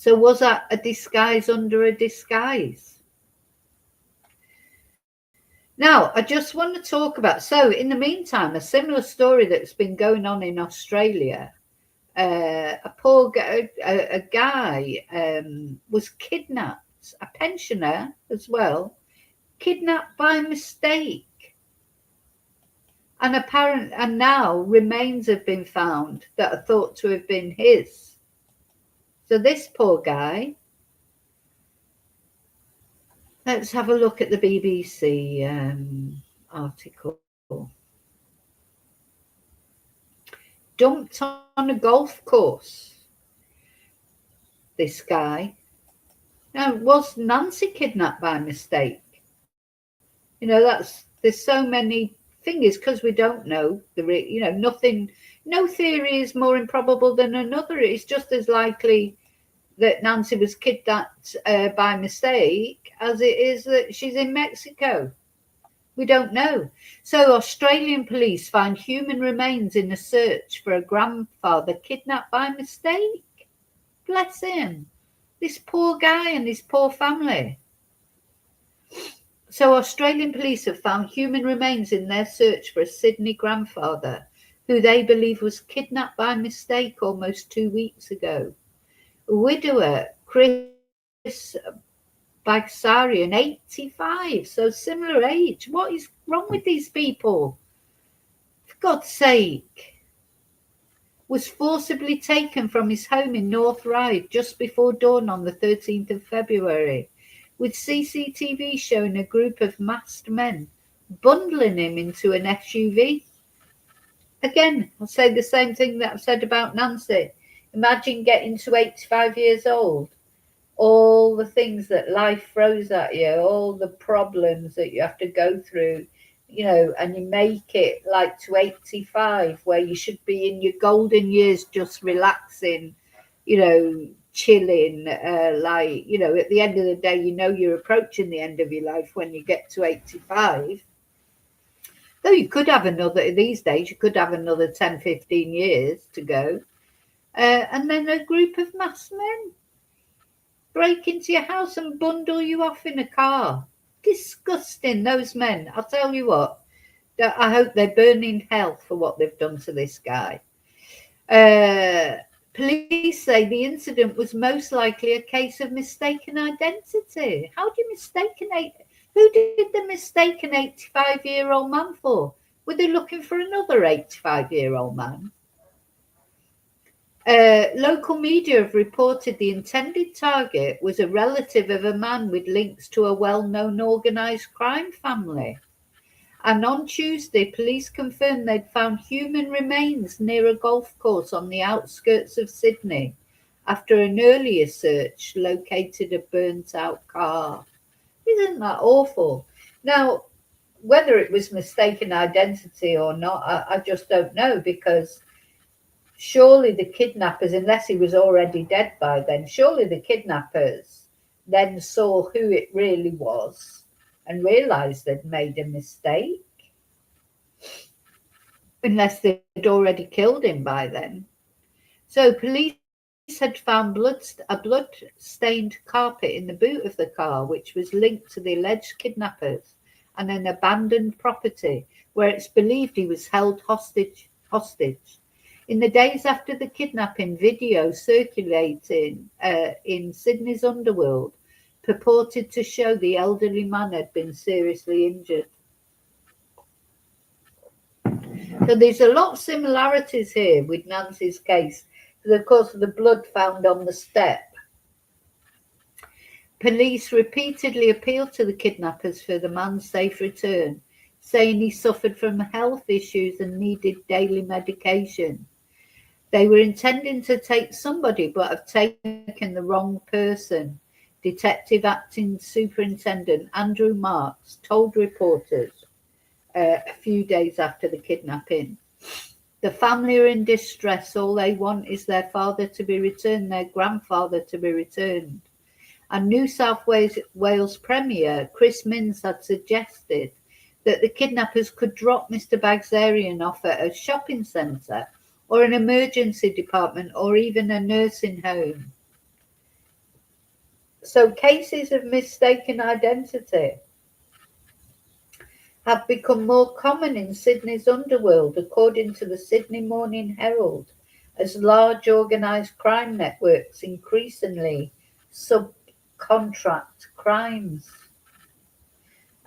So was that a disguise under a disguise? Now, I just want to talk about, so in the meantime, a similar story that's been going on in Australia. A guy was kidnapped, a pensioner as well, kidnapped by mistake. And now remains have been found that are thought to have been his. So this poor guy, let's have a look at the BBC article. Dumped on a golf course, this guy. Now, was Nancy kidnapped by mistake? You know, there's so many things because we don't know nothing. No theory is more improbable than another. It's just as likely that Nancy was kidnapped by mistake as it is that she's in Mexico. We don't know. So Australian police find human remains in a search for a grandfather kidnapped by mistake. Bless him. This poor guy and his poor family. So Australian police have found human remains in their search for a Sydney grandfather who they believe was kidnapped by mistake almost 2 weeks ago. A widower, Chris Baghsarian, 85, so similar age. What is wrong with these people? For God's sake. Was forcibly taken from his home in North Ryde just before dawn on the 13th of February, with CCTV showing a group of masked men bundling him into an SUV. Again, I'll say the same thing that I've said about Nancy. Imagine getting to 85 years old, all the things that life throws at you, all the problems that you have to go through, and you make it like to 85 where you should be in your golden years just relaxing, chilling, at the end of the day, you're approaching the end of your life when you get to 85. Though you could have these days, you could have another 10, 15 years to go. And then a group of masked men break into your house and bundle you off in a car. Disgusting, those men. I'll tell you what, I hope they burn in hell for what they've done to this guy. Police say the incident was most likely a case of mistaken identity. How do you who did the mistaken 85-year-old man for? Were they looking for another 85-year-old man? Local media have reported the intended target was a relative of a man with links to a well-known organised crime family. And on Tuesday, police confirmed they'd found human remains near a golf course on the outskirts of Sydney after an earlier search located a burnt-out car. Isn't that awful? Now, whether it was mistaken identity or not, I just don't know, because surely the kidnappers, unless he was already dead by then, surely the kidnappers then saw who it really was and realised they'd made a mistake. Unless they'd already killed him by then. So police had found a blood-stained carpet in the boot of the car, which was linked to the alleged kidnappers, and an abandoned property where it's believed he was held hostage. In the days after the kidnapping, video circulating in Sydney's underworld purported to show the elderly man had been seriously injured. So there's a lot of similarities here with Nancy's case, because of course of the blood found on the step. Police repeatedly appealed to the kidnappers for the man's safe return, saying he suffered from health issues and needed daily medication. They were intending to take somebody, but have taken the wrong person. Detective Acting Superintendent Andrew Marks told reporters a few days after the kidnapping. The family are in distress. All they want is their father to be returned, their grandfather to be returned. And New South Wales Premier Chris Minns had suggested that the kidnappers could drop Mr. Baghsarian off at a shopping centre or an emergency department or even a nursing home. So cases of mistaken identity have become more common in Sydney's underworld, according to the Sydney Morning Herald, as large organised crime networks increasingly subcontract crimes.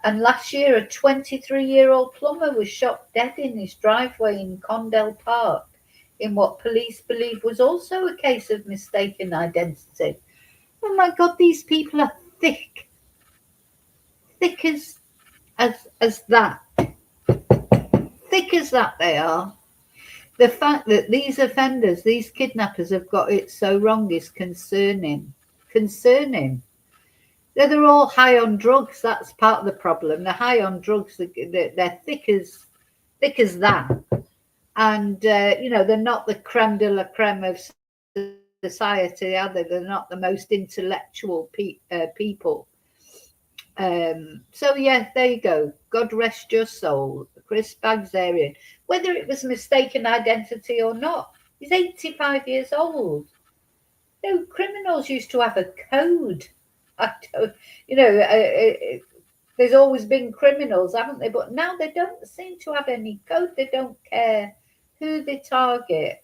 And last year, a 23-year-old plumber was shot dead in his driveway in Condell Park in what police believe was also a case of mistaken identity. Oh my God, these people are thick as that. Thick as that they are. The fact that these offenders, these kidnappers have got it so wrong is concerning. They're all high on drugs. That's part of the problem. They're high on drugs. They're thick as that. And, they're not the creme de la creme of society, are they? They're not the most intellectual people. So, yeah, there you go. God rest your soul. Chris Baghsarian. Whether it was mistaken identity or not, he's 85 years old. Criminals used to have a code. There's always been criminals, haven't they? But now they don't seem to have any code. They don't care who they target.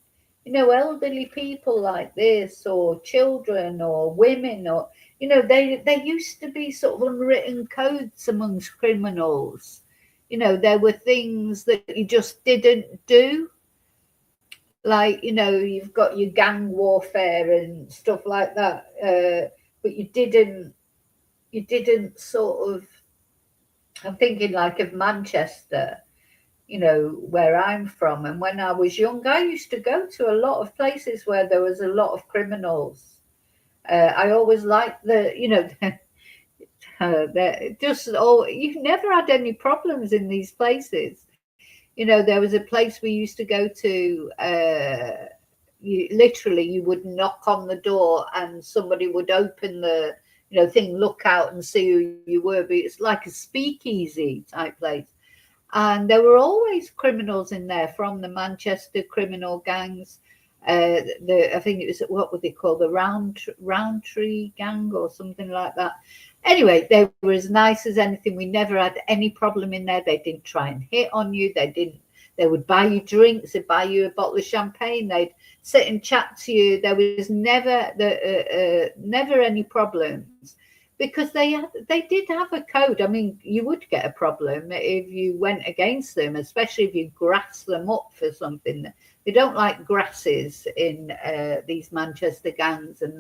Elderly people like this, or children, or women, or there used to be sort of unwritten codes amongst criminals. There were things that you just didn't do. Like, you've got your gang warfare and stuff like that. But you didn't sort of, I'm thinking like of Manchester, where I'm from. And when I was young, I used to go to a lot of places where there was a lot of criminals. I always liked you've never had any problems in these places. There was a place we used to go to, you would knock on the door and somebody would open the thing, look out and see who you were. But it's like a speakeasy type place. And there were always criminals in there from the Manchester criminal gangs. I think it was, what would they call, the Roundtree gang or something like that. Anyway, they were as nice as anything. We never had any problem in there. They didn't try and hit on you. They would buy you drinks. They'd buy you a bottle of champagne. They'd sit and chat to you. There was never any problems, because they did have a code. I mean, you would get a problem if you went against them, especially if you grassed them up for something. They don't like grasses in these Manchester gangs, and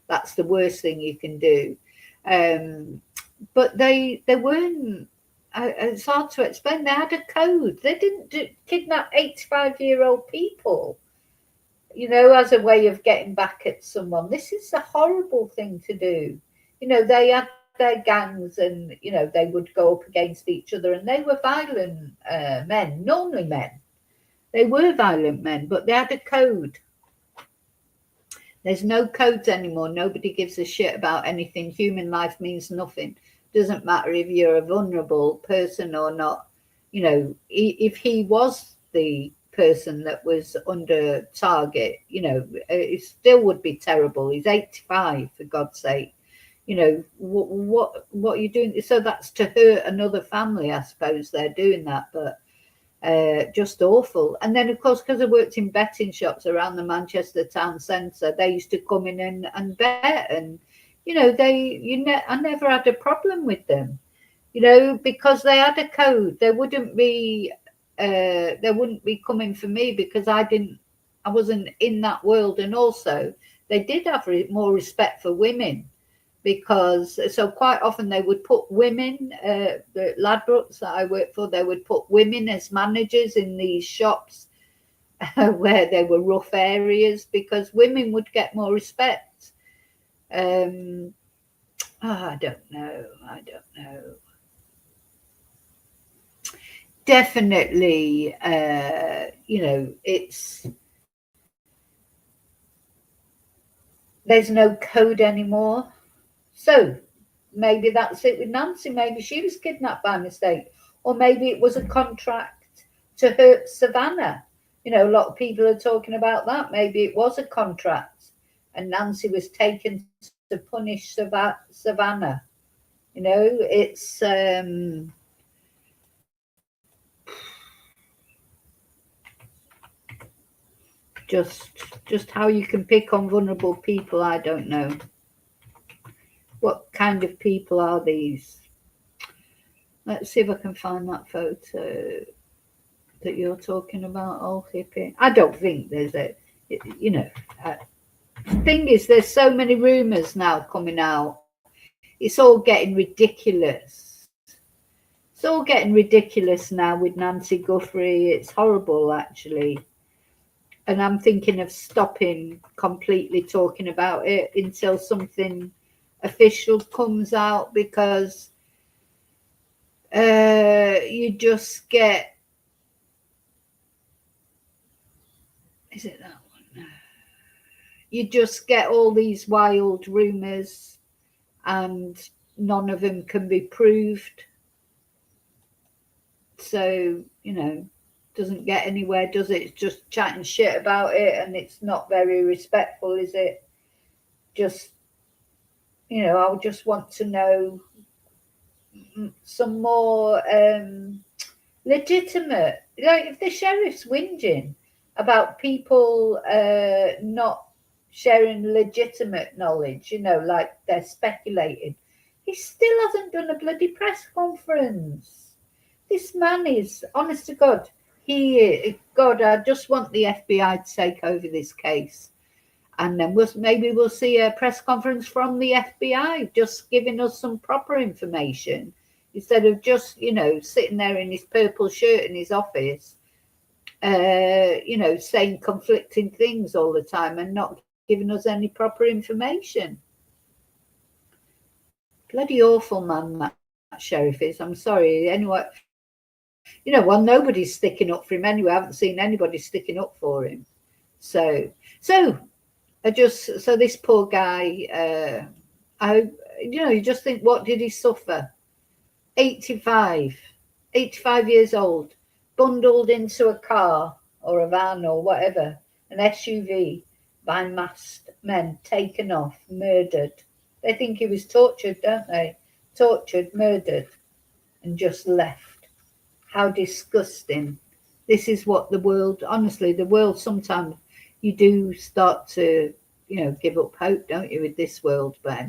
that's the worst thing you can do. But they weren't. It's hard to explain. They had a code. They didn't kidnap 85-year-old people, as a way of getting back at someone. This is a horrible thing to do. They had their gangs, and they would go up against each other, and they were violent men, normally men. They were violent men, but they had a code. There's no codes anymore. Nobody gives a shit about anything. Human life means nothing. Doesn't matter if you're a vulnerable person or not. If he was the person that was under target, it still would be terrible. He's 85, for God's sake. What are you doing? So that's to hurt another family, I suppose they're doing that, but just awful. And then, of course, because I worked in betting shops around the Manchester town centre, they used to come in and bet, and I never had a problem with them, because they had a code. They wouldn't be coming for me because I wasn't in that world. And also they did have more respect for women, because so quite often they would put women, the Ladbrokes that I worked for, they would put women as managers in these shops where they were rough areas, because women would get more respect. I don't know. Definitely, there's no code anymore. So maybe that's it with Nancy. Maybe she was kidnapped by mistake, or maybe it was a contract to hurt Savannah. A lot of people are talking about that. Maybe it was a contract, and Nancy was taken to punish Savannah. You know, it's just how you can pick on vulnerable people. I don't know. What kind of people are these? Let's see if I can find that photo that you're talking about, old hippie. I don't think there's a, you know, the thing is, there's so many rumours now coming out. It's all getting ridiculous. It's all getting ridiculous now with Nancy Guthrie. It's horrible, actually. And I'm thinking of stopping completely talking about it until something official comes out, because you just get, is it that one? You just get all these wild rumours and none of them can be proved. So, you know, doesn't get anywhere, does it? It's just chatting shit about it, and it's not very respectful, is it? Just, you know, I just want to know some more legitimate, like if the sheriff's whinging about people not sharing legitimate knowledge, you know, like they're speculating, he still hasn't done a bloody press conference. This man is, honest to God, God, I just want the FBI to take over this case. And then maybe we'll see a press conference from the FBI just giving us some proper information, instead of just, you know, sitting there in his purple shirt in his office, you know, saying conflicting things all the time and not giving us any proper information. Bloody awful man that sheriff is. I'm sorry. Anyway, you know, well, nobody's sticking up for him anyway. I haven't seen anybody sticking up for him. So this poor guy, you know, you just think, what did he suffer? 85 years old, bundled into a car or a van or whatever, an SUV, by masked men, taken off, murdered. They think he was tortured, don't they? Tortured, murdered, and just left. How disgusting. This is what the world, honestly, the world, sometimes you do start to, you know, give up hope, don't you, with this world? But anyway.